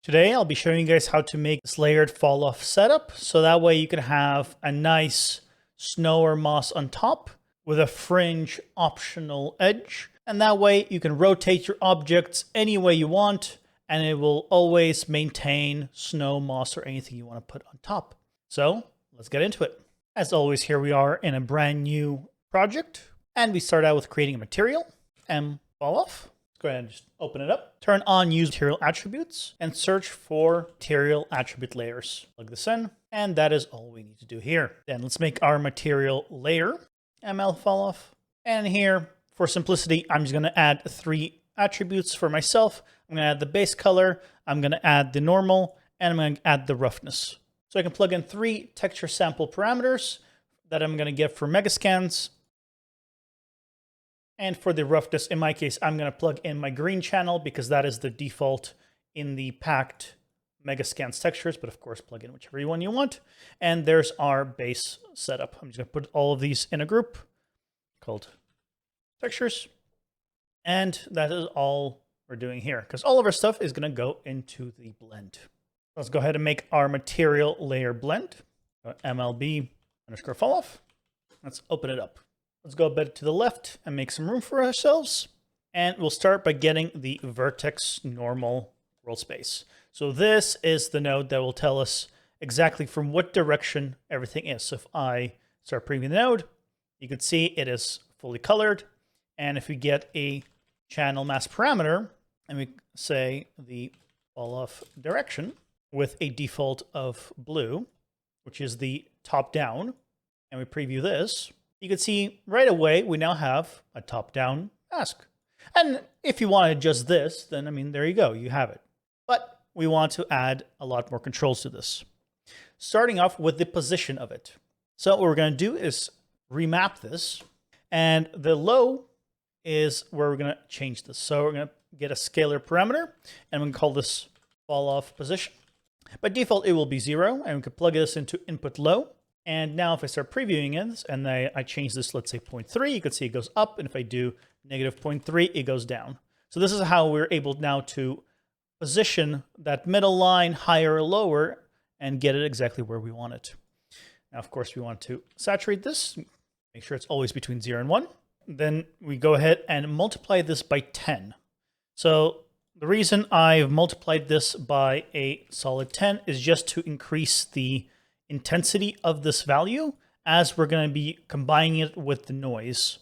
Today I'll be showing you guys how to make this layered fall off setup, so that way you can have a nice snow or moss on top with a fringe optional edge, and that way you can rotate your objects any way you want and it will always maintain snow, moss, or anything you want to put on top. So let's get into it. As always, here we are in a brand new project, and we start out with creating a material, Falloff. Go ahead and just open it up. Turn on use material attributes and search for material attribute layers. Plug this in, and that is all we need to do here. Then let's make our material layer, Falloff. And here, for simplicity, I'm just gonna add 3 attributes for myself. I'm gonna add the base color, I'm gonna add the normal, and I'm gonna add the roughness. So I can plug in 3 texture sample parameters that I'm gonna get for Megascans. And for the roughness, in my case, I'm going to plug in my green channel because that is the default in the packed Megascans textures, but of course, plug in whichever one you want. And there's our base setup. I'm just going to put all of these in a group called textures. And that is all we're doing here because all of our stuff is going to go into the blend. Let's go ahead and make our material layer blend. MLB_Falloff. Let's open it up. Let's go a bit to the left and make some room for ourselves. And we'll start by getting the vertex normal world space. So this is the node that will tell us exactly from what direction everything is. So if I start previewing the node, you can see it is fully colored. And if we get a channel mask parameter and we say the fall off direction with a default of blue, which is the top down, and we preview this, you can see right away we now have a top-down mask. And if you want to adjust this, then I mean, there you go, you have it. But we want to add a lot more controls to this. Starting off with the position of it. So what we're going to do is remap this, and the low is where we're going to change this. So we're going to get a scalar parameter, and we're going to call this fall off position. By default, it will be 0, and we can plug this into input low. And now if I start previewing it and I change this, let's say 0.3, you can see it goes up. And if I do negative 0.3, it goes down. So this is how we're able now to position that middle line higher or lower and get it exactly where we want it. Now, of course, we want to saturate this, make sure it's always between 0 and 1. Then we go ahead and multiply this by 10. So the reason I've multiplied this by a solid 10 is just to increase the intensity of this value as we're going to be combining it with the noise.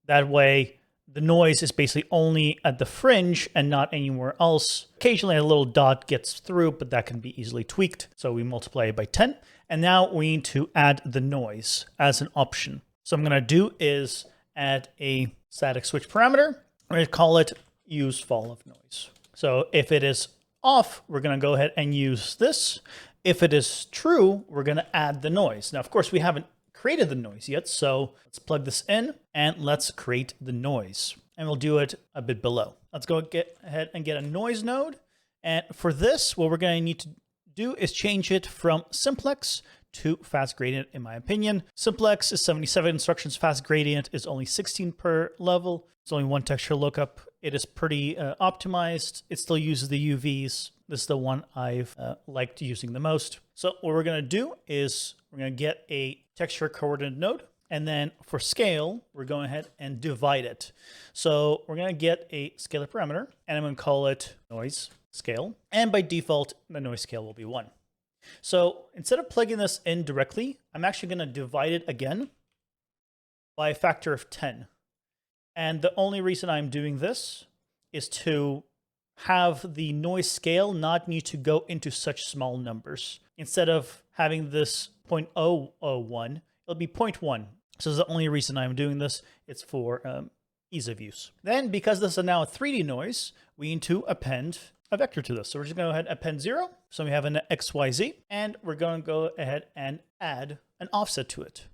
That way, the noise is basically only at the fringe and not anywhere else. Occasionally, a little dot gets through, but that can be easily tweaked. So we multiply it by 10. And now we need to add the noise as an option. So I'm going to do is add a static switch parameter. I'm going to call it use fall of noise. So if it is off, we're going to go ahead and use this. If it is true, we're going to add the noise. Now, of course, we haven't created the noise yet, so let's plug this in and let's create the noise. And we'll do it a bit below. Let's go ahead and get a noise node. And for this, what we're going to need to do is change it from simplex to fast gradient, in my opinion. Simplex is 77 instructions. Fast gradient is only 16 per level. It's only 1 texture lookup. It is pretty optimized. It still uses the UVs. This is the one I've liked using the most. So what we're going to do is we're going to get a texture coordinate node. And then for scale, we're going ahead and divide it. So we're going to get a scalar parameter, and I'm going to call it noise scale. And by default, the noise scale will be 1. So instead of plugging this in directly, I'm actually going to divide it again by a factor of 10. And the only reason I'm doing this is to have the noise scale not need to go into such small numbers. Instead of having this 0.001, it'll be 0.1. So that's the only reason I'm doing this. It's for ease of use. Then, because this is now a 3D noise, we need to append a vector to this. So we're just going to go ahead and append 0. So we have an XYZ, and we're going to go ahead and add an offset to it.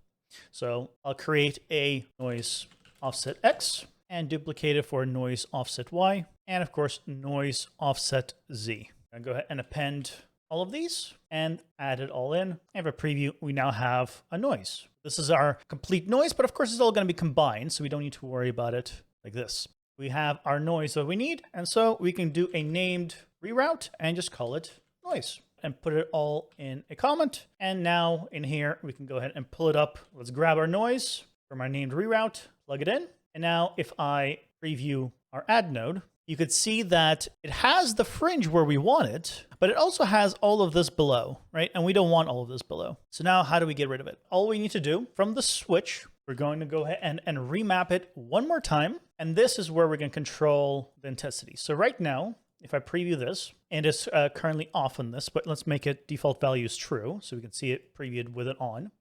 So I'll create a noise offset X and duplicate it for noise offset Y, and of course, noise offset Z. I'm going to go ahead and append all of these and add it all in. And for preview, we now have a noise. This is our complete noise, but of course, it's all going to be combined, so we don't need to worry about it like this. We have our noise that we need, and so we can do a named reroute and just call it noise and put it all in a comment. And now in here, we can go ahead and pull it up. Let's grab our noise from our named reroute, plug it in. And now if I preview our add node, you could see that it has the fringe where we want it, but it also has all of this below, right? And we don't want all of this below. So now how do we get rid of it? All we need to do from the switch, we're going to go ahead and remap it one more time. And this is where we're going to control the intensity. So right now, if I preview this, and it's currently off on this, but let's make it default value is true, so we can see it previewed with it on.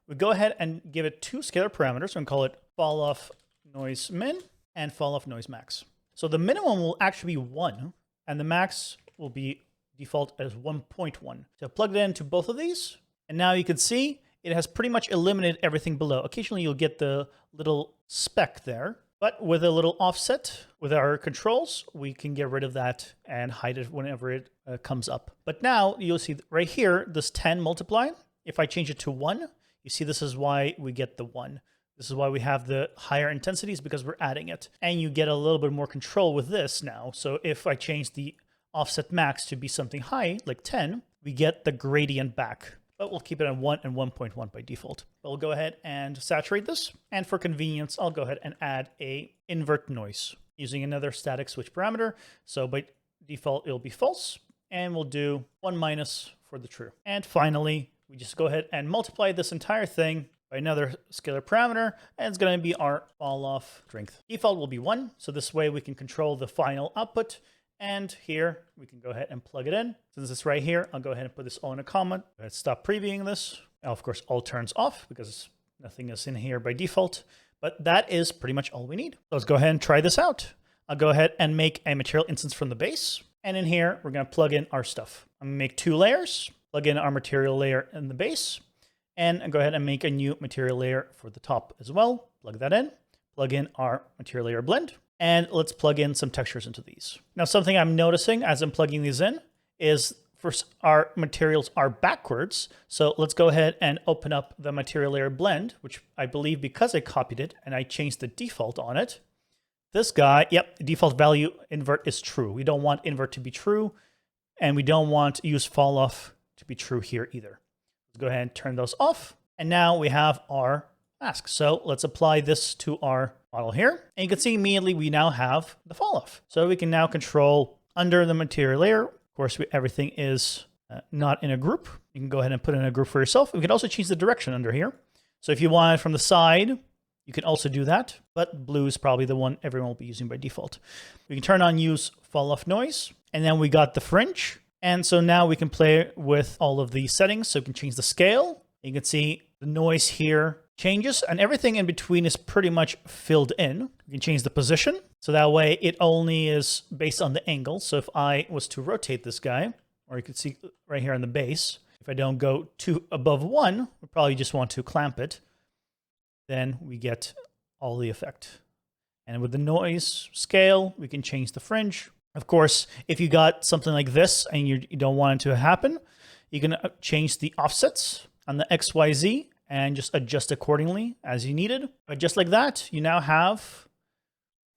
We go ahead and give it two scalar parameters. So I'm going to call it Falloff noise min and Falloff noise max. So the minimum will actually be 1, and the max will be default as 1.1. So plug it into both of these, and now you can see it has pretty much eliminated everything below. Occasionally you'll get the little speck there, but with a little offset with our controls, we can get rid of that and hide it whenever it comes up. But now you'll see right here, this 10 multiply. If I change it to 1, you see this is why we get the 1. This is why we have the higher intensities, because we're adding it. And you get a little bit more control with this now. So if I change the offset max to be something high, like 10, we get the gradient back. But we'll keep it on 1 and 1.1 by default. We'll go ahead and saturate this. And for convenience, I'll go ahead and add a invert noise using another static switch parameter. So by default, it'll be false. And we'll do 1 minus for the true. And finally, we just go ahead and multiply this entire thing by another scalar parameter, and it's going to be our Falloff strength. Default will be 1, so this way we can control the final output. And here we can go ahead and plug it in. Since it's right here, I'll go ahead and put this all in a comment. Go ahead, stop previewing this. Now, of course, all turns off because nothing is in here by default. But that is pretty much all we need. So let's go ahead and try this out. I'll go ahead and make a material instance from the base. And in here, we're going to plug in our stuff. I'm going to make 2 layers, plug in our material layer in the base, and go ahead and make a new material layer for the top as well. Plug that in, plug in our material layer blend, and let's plug in some textures into these. Now, something I'm noticing as I'm plugging these in is first our materials are backwards. So let's go ahead and open up the material layer blend, which I believe because I copied it and I changed the default on it, this guy, yep, default value invert is true. We don't want invert to be true, and we don't want use Falloff to be true here either. Let's go ahead and turn those off. And now we have our mask. So let's apply this to our model here. And you can see immediately we now have the Falloff. So we can now control under the material layer. Of course, everything is not in a group. You can go ahead and put in a group for yourself. We can also change the direction under here. So if you want it from the side, you can also do that. But blue is probably the one everyone will be using by default. We can turn on use Falloff noise. And then we got the fringe. And so now we can play with all of these settings. So we can change the scale. You can see the noise here changes, and everything in between is pretty much filled in. We can change the position. So that way it only is based on the angle. So if I was to rotate this guy, or you can see right here on the base, if I don't go too above 1, we probably just want to clamp it. Then we get all the effect. And with the noise scale, we can change the fringe. Of course, if you got something like this and you don't want it to happen, you can change the offsets on the XYZ and just adjust accordingly as you needed. But just like that, you now have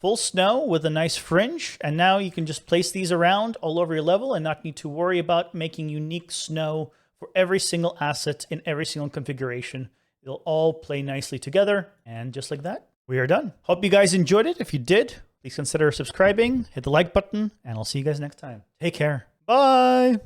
full snow with a nice fringe. And now you can just place these around all over your level and not need to worry about making unique snow for every single asset in every single configuration. It'll all play nicely together. And just like that, we are done. Hope you guys enjoyed it. If you did, please consider subscribing, hit the like button, and I'll see you guys next time. Take care. Bye.